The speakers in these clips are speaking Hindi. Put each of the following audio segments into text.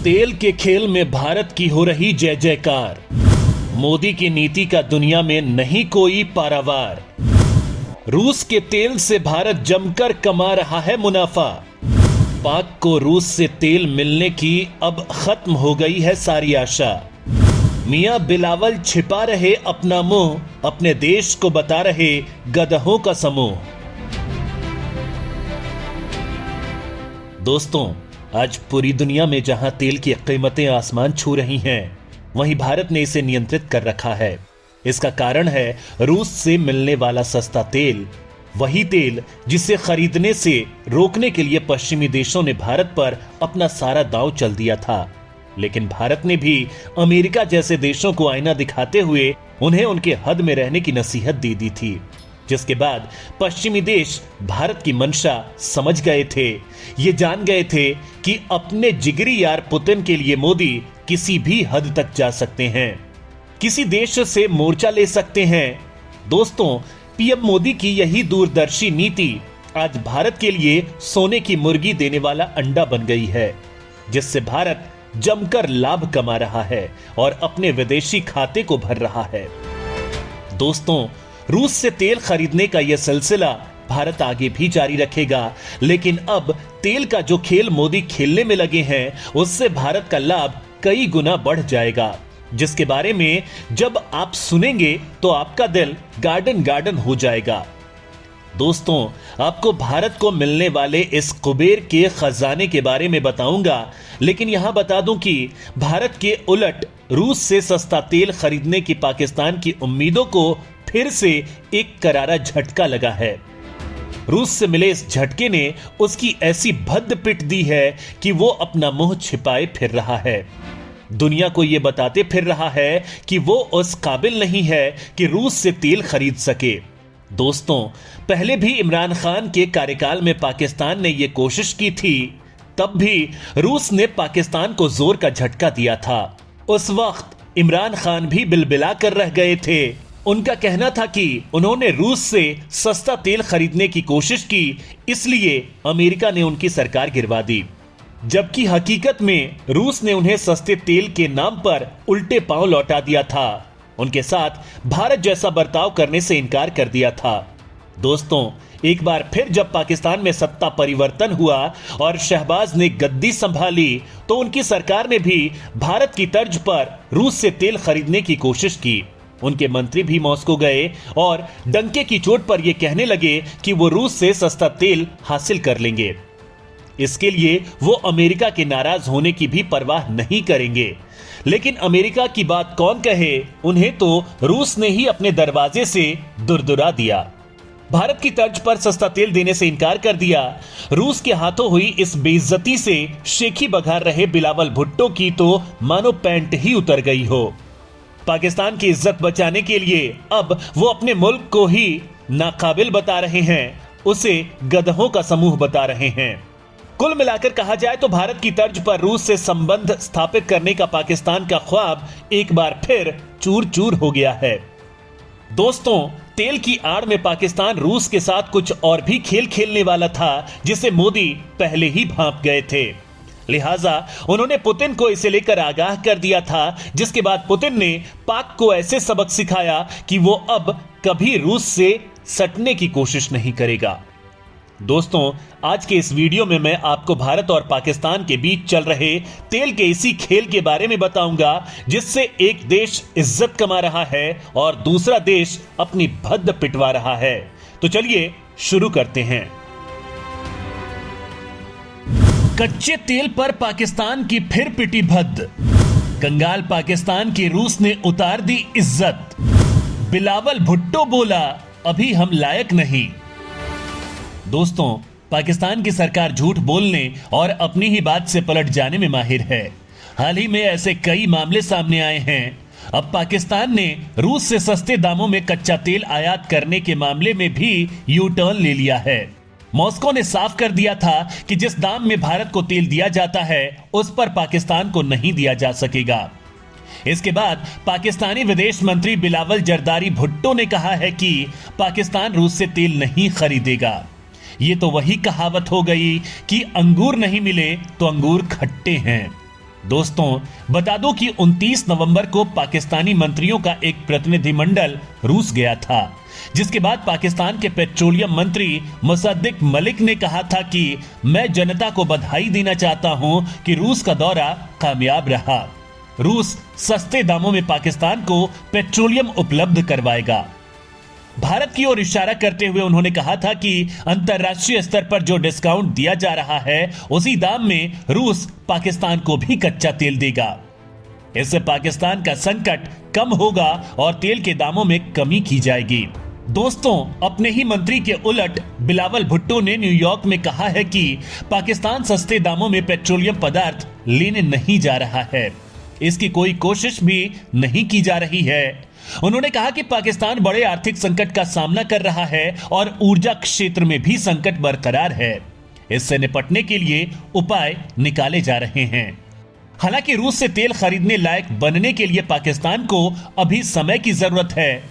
तेल के खेल में भारत की हो रही जय जयकार। मोदी की नीति का दुनिया में नहीं कोई पारावार। रूस के तेल से भारत जमकर कमा रहा है मुनाफा। पाक को रूस से तेल मिलने की अब खत्म हो गई है सारी आशा। मियां बिलावल छिपा रहे अपना मुंह, अपने देश को बता रहे गधों का समूह। दोस्तों, आज पूरी दुनिया में जहां तेल की कीमतें आसमान छू रही हैं, वहीं भारत ने इसे नियंत्रित कर रखा है। इसका कारण है रूस से मिलने वाला सस्ता तेल, वही तेल जिसे खरीदने से रोकने के लिए पश्चिमी देशों ने भारत पर अपना सारा दांव चल दिया था। लेकिन भारत ने भी अमेरिका जैसे देशों को आईना दिखाते हुए उन्हें उनके हद में रहने की नसीहत दे दी थी, जिसके बाद पश्चिमी देश भारत की मंशा समझ गए थे। ये जान गए थे कि अपने जिगरी यार पुतिन के लिए मोदी किसी भी हद तक जा सकते हैं, किसी देश से मोर्चा ले सकते हैं। दोस्तों, पीएम मोदी की यही दूरदर्शी नीति आज भारत के लिए सोने की मुर्गी देने वाला अंडा बन गई है, जिससे भारत जमकर लाभ कमा रहा है और अपने विदेशी खाते को भर रहा है। दोस्तों, रूस से तेल खरीदने का यह सिलसिला भारत आगे भी जारी रखेगा, लेकिन अब तेल का जो खेल मोदी खेलने में लगे हैं, उससे भारत का लाभ कई गुना बढ़ जाएगा, जिसके बारे में जब आप सुनेंगे तो आपका दिल गार्डन गार्डन हो जाएगा। दोस्तों, आपको भारत को मिलने वाले इस कुबेर के खजाने के बारे में बताऊंगा, लेकिन यहां बता दूं कि भारत के उलट रूस से सस्ता तेल खरीदने की पाकिस्तान की उम्मीदों को फिर से एक करारा झटका लगा है। रूस से मिले इस झटके ने उसकी ऐसी भद्द पिट दी है कि वो अपना मुंह छिपाए फिर रहा है। दुनिया को यह बताते फिर रहा है कि वो उस काबिल नहीं है कि रूस से तेल खरीद सके। दोस्तों, पहले भी इमरान खान के कार्यकाल में पाकिस्तान ने यह कोशिश की थी, तब भी रूस ने पाकिस्तान को जोर का झटका दिया था। उस वक्त इमरान खान भी बिलबिला कर रह गए थे। उनका कहना था कि उन्होंने रूस से सस्ता तेल खरीदने की कोशिश की, इसलिए अमेरिका ने उनकी सरकार गिरवा दी, जबकि हकीकत में रूस ने उन्हें सस्ते तेल के नाम पर उल्टे पांव लौटा दिया था। उनके साथ भारत जैसा बर्ताव करने से इनकार कर दिया था। दोस्तों, एक बार फिर जब पाकिस्तान में सत्ता परिवर्तन हुआ और शहबाज ने गद्दी संभाली, तो उनकी सरकार ने भी भारत की तर्ज पर रूस से तेल खरीदने की कोशिश की। उनके मंत्री भी मॉस्को गए और डंके की चोट पर यह कहने लगे कि वो रूस से सस्ता तेल हासिल कर लेंगे। इसके लिए वो अमेरिका के नाराज होने की भी परवाह नहीं करेंगे। लेकिन अमेरिका की बात कौन कहे, उन्हें तो रूस ने ही अपने दरवाजे से दुरदुरा दिया। भारत की तर्ज पर सस्ता तेल देने से इनकार कर दिया। रूस के हाथों हुई इस बेइज्जती से शेखी बघार रहे बिलावल भुट्टो की तो मानो पैंट ही उतर गई हो। पाकिस्तान की इज्जत बचाने के लिए अब वो अपने मुल्क को ही नाकाबिल बता रहे हैं, उसे गधों का समूह बता रहे हैं। कुल मिलाकर कहा जाए तो भारत की तर्ज पर रूस से संबंध स्थापित करने का पाकिस्तान का ख्वाब एक बार फिर चूर चूर हो गया है। दोस्तों, तेल की आड़ में पाकिस्तान रूस के साथ कुछ और भी खेल खेलने वाला था, जिसे मोदी पहले ही भांप गए थे। लिहाजा उन्होंने पुतिन को इसे लेकर आगाह कर दिया था, जिसके बाद पुतिन ने पाक को ऐसे सबक सिखाया कि वो अब कभी रूस से सटने की कोशिश नहीं करेगा। दोस्तों, आज के इस वीडियो में मैं आपको भारत और पाकिस्तान के बीच चल रहे तेल के इसी खेल के बारे में बताऊंगा, जिससे एक देश इज्जत कमा रहा है और दूसरा देश अपनी भद्द पिटवा रहा है। तो चलिए शुरू करते हैं। कच्चे तेल पर पाकिस्तान की फिर पिटी भद्द। कंगाल पाकिस्तान की रूस ने उतार दी इज्जत। बिलावल भुट्टो बोला, अभी हम लायक नहीं। दोस्तों, पाकिस्तान की सरकार झूठ बोलने और अपनी ही बात से पलट जाने में माहिर है। हाल ही में ऐसे कई मामले सामने आए हैं। अब पाकिस्तान ने रूस से सस्ते दामों में कच्चा तेल आयात करने के मामले में भी यू टर्न ले लिया है। मॉस्को ने साफ कर दिया था कि जिस दाम में भारत को तेल दिया जाता है, उस पर पाकिस्तान को नहीं दिया जा सकेगा। इसके बाद पाकिस्तानी विदेश मंत्री बिलावल जरदारी भुट्टो ने कहा है कि पाकिस्तान रूस से तेल नहीं खरीदेगा। ये तो वही कहावत हो गई कि अंगूर नहीं मिले तो अंगूर खट्टे हैं। दोस्तों, बता दो कि 29 नवंबर को पाकिस्तानी मंत्रियों का एक प्रतिनिधिमंडल रूस गया था, जिसके बाद पाकिस्तान के पेट्रोलियम मंत्री मुसद्दिक मलिक ने कहा था कि मैं जनता को बधाई देना चाहता हूं कि रूस का दौरा कामयाब रहा। रूस सस्ते दामों में पाकिस्तान को पेट्रोलियम उपलब्ध करवाएगा। भारत की ओर इशारा करते हुए उन्होंने कहा था कि अंतर्राष्ट्रीय स्तर पर जो डिस्काउंट दिया जा रहा है उसी दाम में रूस पाकिस्तान को भी कच्चा तेल देगा। इससे पाकिस्तान का संकट कम होगा और तेल के दामों में कमी की जाएगी। दोस्तों, अपने ही मंत्री के उलट बिलावल भुट्टो ने न्यूयॉर्क में कहा है कि पाकिस्तान सस्ते दामों में पेट्रोलियम पदार्थ लेने नहीं जा रहा है, इसकी कोई कोशिश भी नहीं की जा रही है। उन्होंने कहा कि पाकिस्तान बड़े आर्थिक संकट का सामना कर रहा है और ऊर्जा क्षेत्र में भी संकट बरकरार है। इससे निपटने के लिए उपाय निकाले जा रहे हैं। हालांकि रूस से तेल खरीदने लायक बनने के लिए पाकिस्तान को अभी समय की जरूरत है।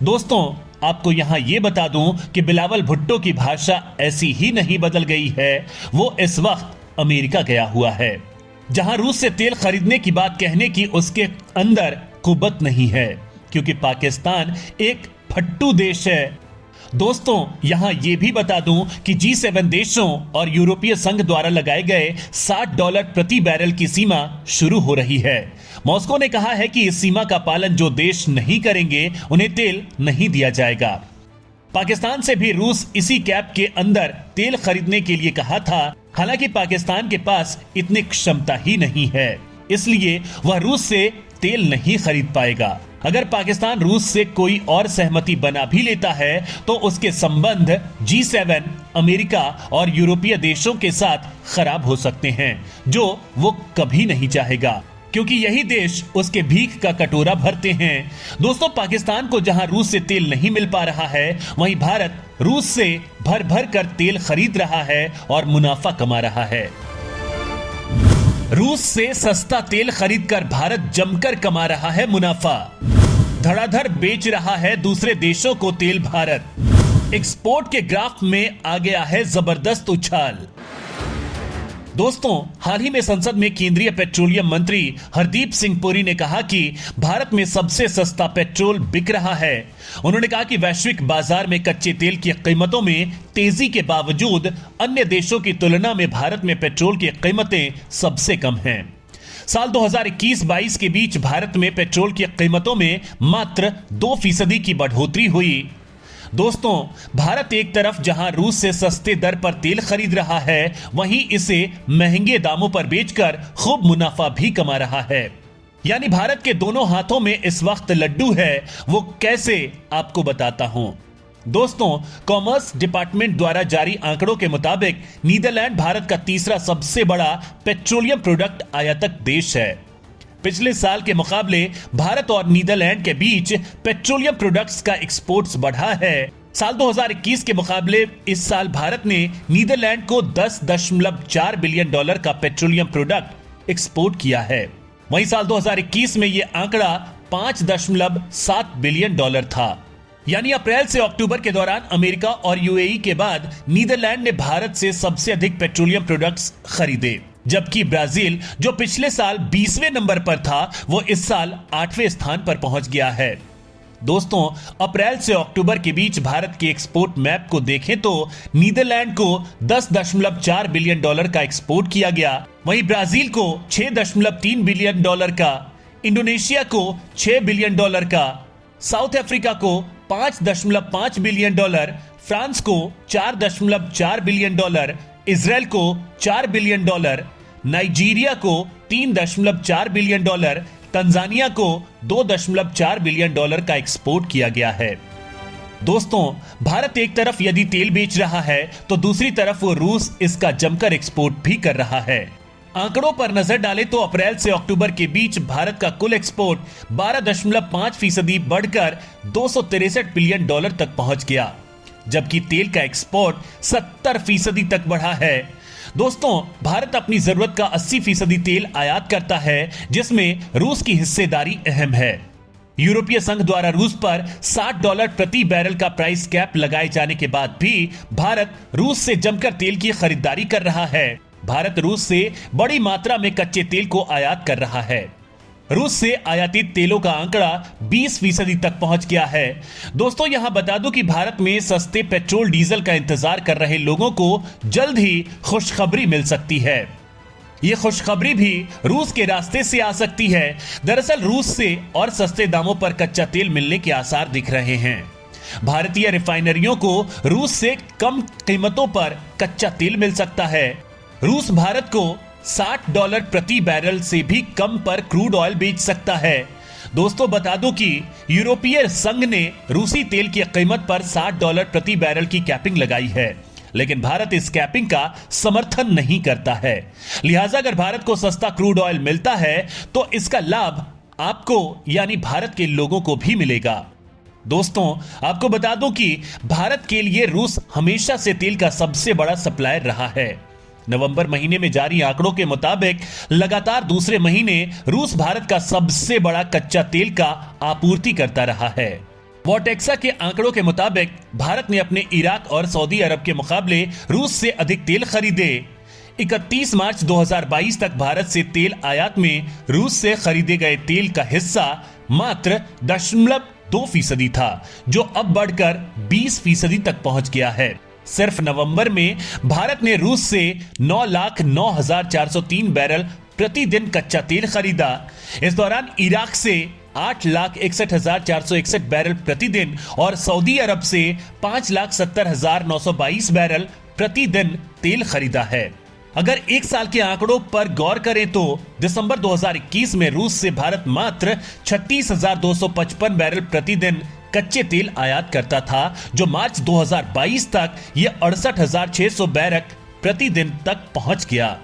दोस्तों, आपको यहां यह बता दूं कि बिलावल भुट्टो की भाषा ऐसी ही नहीं बदल गई है। वो इस वक्त अमेरिका गया हुआ है, जहां रूस से तेल खरीदने की बात कहने की उसके अंदर कुव्वत नहीं है, क्योंकि पाकिस्तान एक फट्टू देश है। दोस्तों, यहां यह भी बता दूं कि G7 देशों और यूरोपीय संघ द्वारा लगाए गए $60 प्रति बैरल की सीमा शुरू हो रही है। मॉस्को ने कहा है कि इस सीमा का पालन जो देश नहीं करेंगे उन्हें तेल नहीं दिया जाएगा। पाकिस्तान से भी रूस इसी कैप के अंदर तेल खरीदने के लिए कहा था। हालांकि पाकिस्तान के पास इतनी क्षमता ही नहीं है, इसलिए वह रूस से तेल नहीं खरीद पाएगा। अगर पाकिस्तान रूस से कोई और सहमति बना भी लेता है तो उसके संबंध G7, अमेरिका और यूरोपीय देशों के साथ खराब हो सकते हैं, जो वो कभी नहीं चाहेगा, क्योंकि यही देश उसके भीख का कटोरा भरते हैं। दोस्तों, पाकिस्तान को जहां रूस से तेल नहीं मिल पा रहा है, वहीं भारत रूस से भर भर कर तेल खरीद रहा है और मुनाफा कमा रहा है। रूस से सस्ता तेल खरीदकर भारत जमकर कमा रहा है मुनाफा। धड़ाधड़ बेच रहा है दूसरे देशों को तेल भारत। एक्सपोर्ट के ग्राफ में आ गया है जबरदस्त उछाल। दोस्तों, हाल ही में संसद में केंद्रीय पेट्रोलियम मंत्री हरदीप सिंह पुरी ने कहा कि भारत में सबसे सस्ता पेट्रोल बिक रहा है। उन्होंने कहा कि वैश्विक बाजार में कच्चे तेल की कीमतों में तेजी के बावजूद अन्य देशों की तुलना में भारत में पेट्रोल की कीमतें सबसे कम हैं। साल 2021-22 के बीच भारत में पेट्रोल की कीमतों में मात्र 2% की बढ़ोतरी हुई। दोस्तों, भारत एक तरफ जहां रूस से सस्ते दर पर तेल खरीद रहा है, वहीं इसे महंगे दामों पर बेचकर खूब मुनाफा भी कमा रहा है। यानी भारत के दोनों हाथों में इस वक्त लड्डू है। वो कैसे, आपको बताता हूं। दोस्तों, कॉमर्स डिपार्टमेंट द्वारा जारी आंकड़ों के मुताबिक नीदरलैंड भारत का तीसरा सबसे बड़ा पेट्रोलियम प्रोडक्ट आयातक देश है। पिछले साल के मुकाबले भारत और नीदरलैंड के बीच पेट्रोलियम प्रोडक्ट्स का एक्सपोर्ट्स बढ़ा है। साल 2021 के मुकाबले इस साल भारत ने नीदरलैंड को $10.4 बिलियन का पेट्रोलियम प्रोडक्ट एक्सपोर्ट किया है। वहीं साल 2021 में यह आंकड़ा $5.7 बिलियन था। यानी अप्रैल से अक्टूबर के दौरान अमेरिका और यूएई के बाद नीदरलैंड ने भारत से सबसे अधिक पेट्रोलियम प्रोडक्ट्स खरीदे, जबकि ब्राजील, जो पिछले साल 20वें नंबर पर था, वो इस साल 8वें स्थान पर पहुंच गया है। दोस्तों, अप्रैल से अक्टूबर के बीच भारत के एक्सपोर्ट मैप को देखें तो नीदरलैंड को $10.4 बिलियन का एक्सपोर्ट किया गया, वहीं ब्राजील को $6.3 बिलियन का, इंडोनेशिया को $6 बिलियन का, साउथ अफ्रीका को $5.5 बिलियन, फ्रांस को $4.4 बिलियन, इजराइल को $4 बिलियन, नाइजीरिया को $3.4 बिलियन, तंजानिया को $2.4 बिलियन का एक्सपोर्ट किया गया है। दोस्तों, भारत एक तरफ यदि तेल बेच रहा है तो दूसरी तरफ वो रूस इसका जमकर एक्सपोर्ट भी कर रहा है। आंकड़ों पर नजर डालें तो अप्रैल से अक्टूबर के बीच भारत का कुल एक्सपोर्ट 12.5% बढ़कर $263 बिलियन तक पहुंच गया, जबकि तेल का एक्सपोर्ट 70% तक बढ़ा है। दोस्तों, भारत अपनी जरूरत का 80% तेल आयात करता है, जिसमें रूस की हिस्सेदारी अहम है। यूरोपीय संघ द्वारा रूस पर $60 प्रति बैरल का प्राइस कैप लगाए जाने के बाद भी भारत रूस से जमकर तेल की खरीदारी कर रहा है। भारत रूस से बड़ी मात्रा में कच्चे तेल को आयात कर रहा है। रूस से आयातित तेलों का आंकड़ा 20% तक पहुंच गया है। दोस्तों यहां बता दूं कि भारत में सस्ते पेट्रोल डीजल का इंतजार कर रहे लोगों को जल्द ही खुशखबरी मिल सकती है। यह खुशखबरी भी रूस के रास्ते से आ सकती है। दरअसल रूस से और सस्ते दामों पर कच्चा तेल मिलने के आसार दिख रहे हैं। भारतीय रिफाइनरियों को रूस से कम कीमतों पर कच्चा तेल मिल सकता है। रूस भारत को $60 प्रति बैरल से भी कम पर क्रूड ऑयल बेच सकता है। दोस्तों बता दूं कि यूरोपीय संघ ने रूसी तेल की कीमत पर $60 प्रति बैरल की कैपिंग लगाई है, लेकिन भारत इस कैपिंग का समर्थन नहीं करता है। लिहाजा अगर भारत को सस्ता क्रूड ऑयल मिलता है तो इसका लाभ आपको यानी भारत के लोगों को भी मिलेगा। दोस्तों आपको बता दूं कि भारत के लिए रूस हमेशा से तेल का सबसे बड़ा सप्लायर रहा है। नवंबर महीने में जारी आंकड़ों के मुताबिक लगातार दूसरे महीने रूस भारत का सबसे बड़ा कच्चा तेल का आपूर्ति करता रहा है। वॉटेक्सा के आंकड़ों के मुताबिक भारत ने अपने इराक और सऊदी अरब के मुकाबले रूस से अधिक तेल खरीदे। 31 मार्च 2022 तक भारत से तेल आयात में रूस से खरीदे गए तेल का हिस्सा मात्र 0.2% था, जो अब बढ़कर 20% तक पहुंच गया है। सिर्फ नवंबर में भारत ने रूस से 9,09,403 बैरल प्रतिदिन कच्चा तेल खरीदा। इस दौरान इराक से 8,61,461 बैरल प्रतिदिन और सऊदी अरब से 5,70,922 बैरल प्रतिदिन तेल खरीदा है। अगर एक साल के आंकड़ों पर गौर करें तो दिसंबर 2021 में रूस से भारत मात्र 36,255 बैरल प्रतिदिन कच्चे तेल आयात करता था, जो मार्च 2022 तक यह 68,600 बैरल प्रतिदिन तक पहुंच गया।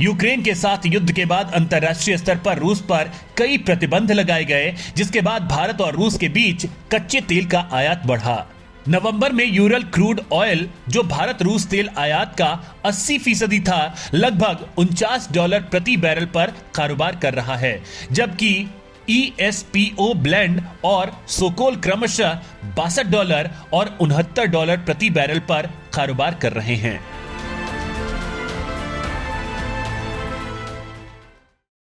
यूक्रेन के साथ युद्ध के बाद अंतर्राष्ट्रीय स्तर पर रूस पर कई प्रतिबंध लगाए गए, जिसके बाद भारत और रूस के बीच कच्चे तेल का आयात बढ़ा। नवंबर में यूरल क्रूड ऑयल, जो भारत रूस तेल आयात का 80% था, लगभग $49 प्रति बैरल पर कारोबार कर रहा है, जबकि ESPO ब्लेंड और सोकोल क्रमशः $62 और $69 प्रति बैरल पर कारोबार कर रहे हैं।